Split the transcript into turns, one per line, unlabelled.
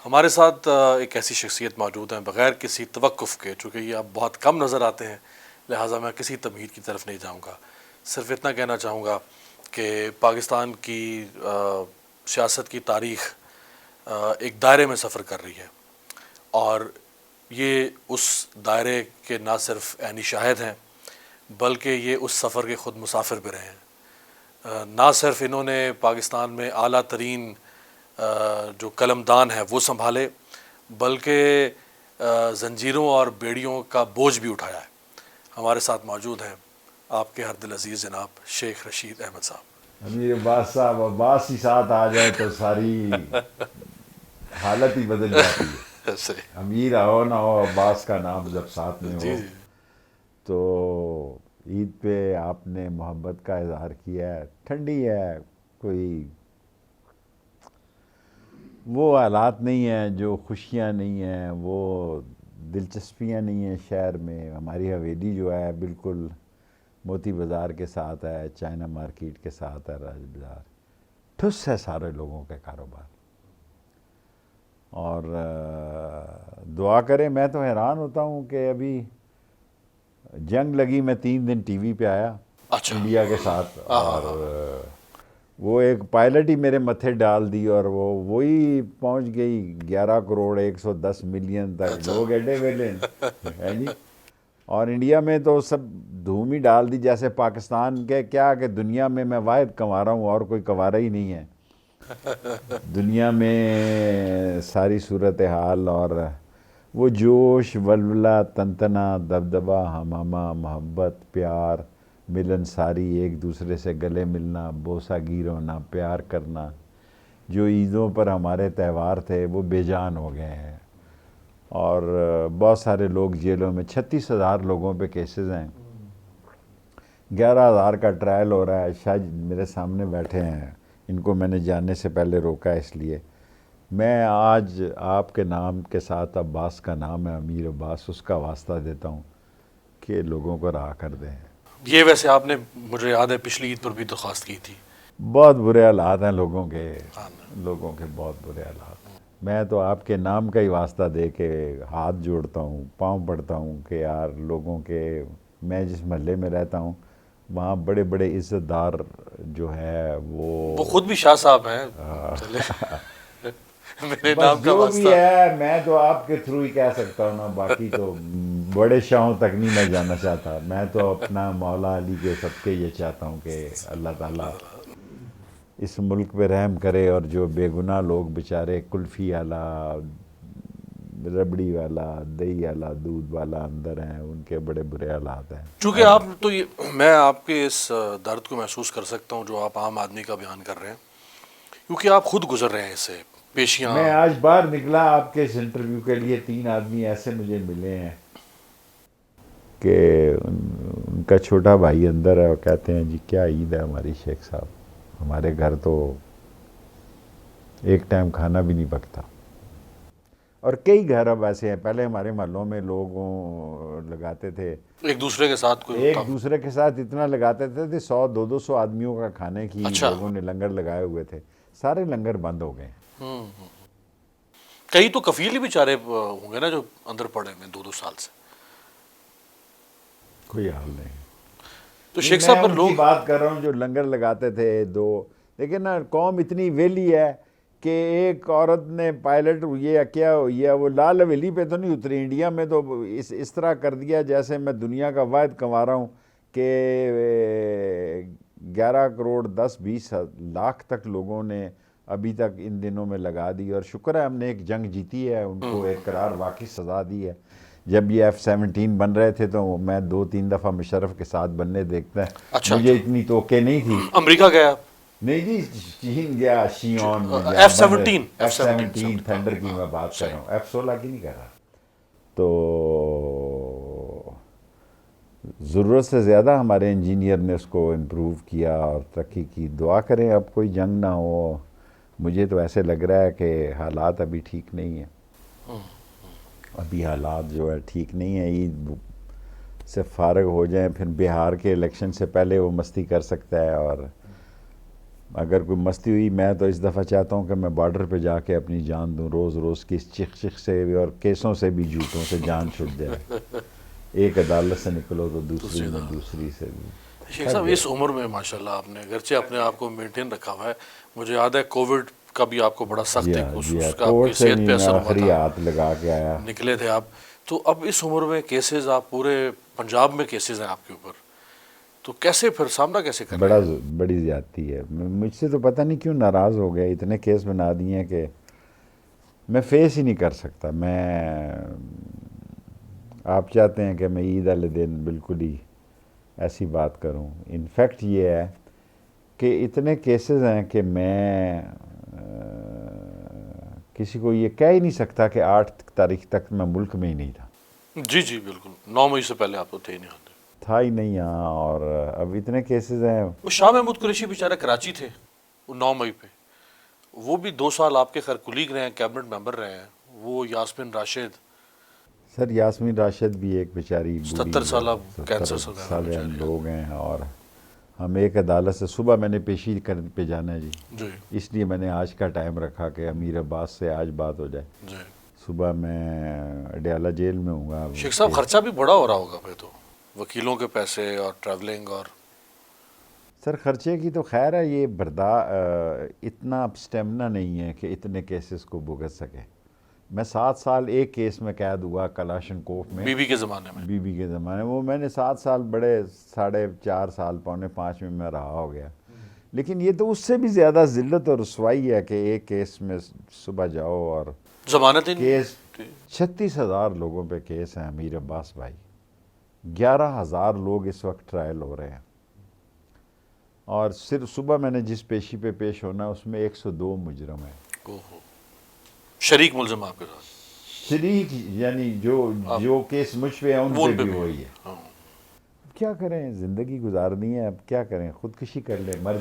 ہمارے ساتھ ایک ایسی شخصیت موجود ہیں بغیر کسی توقف کے، چونکہ یہ اب بہت کم نظر آتے ہیں، لہٰذا میں کسی تمہید کی طرف نہیں جاؤں گا. صرف اتنا کہنا چاہوں گا کہ پاکستان کی سیاست کی تاریخ ایک دائرے میں سفر کر رہی ہے، اور یہ اس دائرے کے نہ صرف عینی شاہد ہیں بلکہ یہ اس سفر کے خود مسافر بھی رہے ہیں. نہ صرف انہوں نے پاکستان میں اعلیٰ ترین جو قلمدان ہے وہ سنبھالے، بلکہ زنجیروں اور بیڑیوں کا بوجھ بھی اٹھایا ہے. ہمارے ساتھ موجود ہیں آپ کے ہر دل عزیز جناب شیخ رشید احمد صاحب.
امیر عباس صاحب، عباس ہی ساتھ آ جائے تو ساری حالت ہی بدل جاتی ہے.
صحیح.
امیر ہو نہ ہو، عباس کا نام جب ساتھ میں
جی
ہو
جی.
تو عید پہ آپ نے محبت کا اظہار کیا ہے. ٹھنڈی ہے، کوئی وہ حالات نہیں ہیں، جو خوشیاں نہیں ہیں، وہ دلچسپیاں نہیں ہیں شہر میں. ہماری حویلی جو ہے بالکل موتی بازار کے ساتھ ہے، چائنا مارکیٹ کے ساتھ ہے، راج بازار. ٹھس ہے سارے لوگوں کے کاروبار. اور دعا کریں. میں تو حیران ہوتا ہوں کہ ابھی جنگ لگی، میں 3 دن ٹی وی پہ آیا
اچھا.
انڈیا کے ساتھ،
ہاں ہاں
اور
ہاں.
وہ ایک پائلٹ ہی میرے متھے ڈال دی، اور وہی پہنچ گئی 11 کروڑ 110 ملین تک.
اچھا.
لوگ ایڈے ویلے ہیں جی. اور انڈیا میں تو سب دھوم ہی ڈال دی، جیسے پاکستان کے کیا کہ دنیا میں واحد کنوارا ہوں اور کوئی کنوارا ہی نہیں ہے دنیا میں. ساری صورتحال اور وہ جوش ولولہ تنتنا دبدبہ ہمامہ محبت پیار ملن ساری، ایک دوسرے سے گلے ملنا، بوسہ گیر ہونا، پیار کرنا، جو عیدوں پر ہمارے تہوار تھے وہ بے جان ہو گئے ہیں. اور بہت سارے لوگ جیلوں میں، 36,000 لوگوں پہ کیسز ہیں، 11,000 کا ٹرائل ہو رہا ہے. شاید میرے سامنے بیٹھے ہیں، ان کو میں نے جاننے سے پہلے روکا اس لیے. میں آج آپ کے نام کے ساتھ عباس کا نام ہے، امیر عباس، اس کا واسطہ دیتا ہوں کہ لوگوں کو رہا کر دیں.
یہ ویسے آپ نے مجھے یاد ہے پچھلی عید پر بھی درخواست کی تھی.
بہت برے حالات ہیں لوگوں کے،
ہاں.
بہت برے حالات. میں تو آپ کے نام کا ہی واسطہ دے کے ہاتھ جوڑتا ہوں، پاؤں پڑتا ہوں کہ یار لوگوں کے، میں جس محلے میں رہتا ہوں وہاں بڑے بڑے عزت دار جو ہے
وہ خود بھی شاہ صاحب ہیں. چلے میرے
بس
نام کا
جو بھی
واسطہ.
ہے میں تو آپ کے تھرو ہی کہہ سکتا ہوں نا. باقی تو بڑے شاہوں تک نہیں میں جانا چاہتا. میں تو اپنا مولا علی کے صدقے یہ چاہتا ہوں کہ اللہ تعالیٰ اس ملک پہ رحم کرے، اور جو بے گناہ لوگ بیچارے کلفی والا، ربڑی والا، دہی والا، دودھ والا اندر ہیں، ان کے بڑے برے حالات ہیں.
چونکہ آپ تو میں آپ کے اس درد کو محسوس کر سکتا ہوں جو آپ عام آدمی کا بیان کر رہے ہیں، کیونکہ آپ خود گزر رہے ہیں اس سے پیشیاں.
میں آج باہر نکلا آپ کے اس انٹرویو کے لیے، 3 آدمی ایسے مجھے ملے ہیں کہ ان کا چھوٹا بھائی اندر ہے، اور کہتے ہیں جی کیا عید ہے ہماری شیخ صاحب، ہمارے گھر تو ایک ٹائم کھانا بھی نہیں پکتا. اور کئی گھر اب ایسے ہیں. پہلے ہمارے محلوں میں لوگ لگاتے تھے
ایک دوسرے کے ساتھ کوئی
ایک دوسرے کے ساتھ اتنا لگاتے تھے کہ 100-200 آدمیوں کا کھانے کی
اچھا.
لوگوں نے لنگر لگائے ہوئے تھے. سارے لنگر بند ہو گئے.
کئی تو کفیل ہی بیچارے ہوں گے نا جو اندر پڑے ہیں 2-2 سال سے.
کوئی حال نہیں.
تو
نہیں،
شیخ
میں
صاحب پر
ان کی
لوگ
بات کر رہا ہوں جو لنگر لگاتے تھے 2. لیکن نا قوم اتنی ویلی ہے کہ ایک عورت نے پائلٹ یہ کیا ہوئی ہے، وہ لال حویلی پہ تو نہیں اتری، انڈیا میں تو اس طرح کر دیا جیسے میں دنیا کا واحد کنوارا ہوں کہ 11 کروڑ 10-20 لاکھ تک لوگوں نے ابھی تک ان دنوں میں لگا دی. اور شکر ہے ہم نے ایک جنگ جیتی ہے، ان کو ایک قرار واقعی سزا دی ہے. جب یہ F-17 بن رہے تھے تو میں 2-3 دفعہ مشرف کے ساتھ بننے دیکھتا ہے.
اچھا
مجھے
اچھا
اتنی توقع نہیں تھی.
امریکہ گیا.
نہیں جی، چین گیا، شیون میں جہاں بن رہے
F-17
F-17 تھنڈر کی میں بات کر رہا ہوں، F-16 کی نہیں کر رہا. تو ضرورت سے زیادہ ہمارے انجینئر نے اس کو امپروو کیا اور ترقی کی. دعا کریں اب کوئی جنگ نہ ہو. مجھے تو ایسے لگ رہا ہے کہ حالات ابھی ٹھیک نہیں ہیں. ابھی حالات جو ہے ٹھیک نہیں ہیں. عید سے فارغ ہو جائیں پھر بہار کے الیکشن سے پہلے وہ مستی کر سکتا ہے. اور اگر کوئی مستی ہوئی میں تو اس دفعہ چاہتا ہوں کہ میں بارڈر پہ جا کے اپنی جان دوں، روز روز کی اس چخ چخ سے اور کیسوں سے بھی، جھوٹوں سے جان چھٹ جائے، ایک عدالت سے نکلو تو دوسری میں، دوسری سے بھی۔
شیخ صاحب اس عمر میں ماشاءاللہ آپ نے اگرچہ اپنے آپ کو مینٹین رکھا ہوا ہے، مجھے یاد ہے کووڈ کا بھی آپ کو بڑا سخت
جی
ایک
ہاں،
اس
جی ہاں،
کا آپ کی
کووڈ سے
صحت
بھی
پہ
میں
اثر ہوا
آخری
تھا،
ہاتھ لگا کے آیا۔
نکلے تھے آپ۔ تو اب اس عمر میں کیسز، آپ پورے پنجاب میں کیسز ہیں آپ کے اوپر، تو کیسے پھر سامنا کیسے کر رہے ہیں؟
بڑی زیادتی ہے، مجھ سے تو پتہ نہیں کیوں ناراض ہو گیا، اتنے کیس بنا دیے ہیں کہ میں فیس ہی نہیں کر سکتا۔ آپ چاہتے ہیں کہ میں عید والے دن بالکل ہی ایسی بات کروں، انفیکٹ یہ ہے کہ اتنے کیسز ہیں کہ میں کسی کو یہ کہہ ہی نہیں سکتا کہ 8 تاریخ تک میں ملک میں ہی نہیں تھا۔
جی جی بالکل، 9 مئی سے پہلے آپ تو تھے ہی نہیں آتے۔
تھا ہی نہیں یہاں، اور اب اتنے کیسز ہیں۔
وہ شاہ محمود قریشی بیچارہ کراچی تھے وہ 9 مئی پہ، وہ بھی 2 سال آپ کے خیر کولیگ رہے ہیں، کیبنٹ ممبر رہے ہیں۔ وہ یاسمین راشد،
سر یاسمین راشد بھی ایک بیچاری
77 سالہ کینسر
70
سے گزرا
سال
بیچاری۔
لوگ ہیں، اور ہم ایک عدالت سے صبح میں نے پیشی پہ جانا ہے جی،
جی
اس لیے میں نے آج کا ٹائم رکھا کہ امیر عباس سے آج بات ہو جائے۔
جی
صبح میں اڈیالہ جیل میں ہوں گا۔
شیخ صاحب خرچہ بھی بڑا ہو رہا ہوگا پھر تو، وکیلوں کے پیسے اور ٹریولنگ اور۔
سر خرچے کی تو خیر ہے، یہ اتنا اب اسٹیمنا نہیں ہے کہ اتنے کیسز کو بھگت سکے۔ میں 7 سال ایک کیس میں قید ہوا کلاشن کوف میں،
بی بی کے زمانے میں۔
بی بی کے زمانے، وہ میں نے 7 سال بڑے 4.5 سال 4.5 میں میں رہا ہو گیا۔ لیکن یہ تو اس سے بھی زیادہ ذلت اور رسوائی ہے کہ ایک کیس میں صبح جاؤ اور
ضمانت
کیس 36,000 لوگوں پہ کیس ہیں امیر عباس بھائی، 11,000 لوگ اس وقت ٹرائل ہو رہے ہیں، اور صرف صبح میں نے جس پیشی پہ پیش ہونا اس میں 102 مجرم ہیں۔
شریک ملزم آپ کے ساتھ؟
شریک یعنی جو کیس مجھ پہ ہیں ان پہ بھی وہی ہے۔ کیا کریں، زندگی گزارنی ہے، اب کیا کریں، خودکشی کر لیں، مر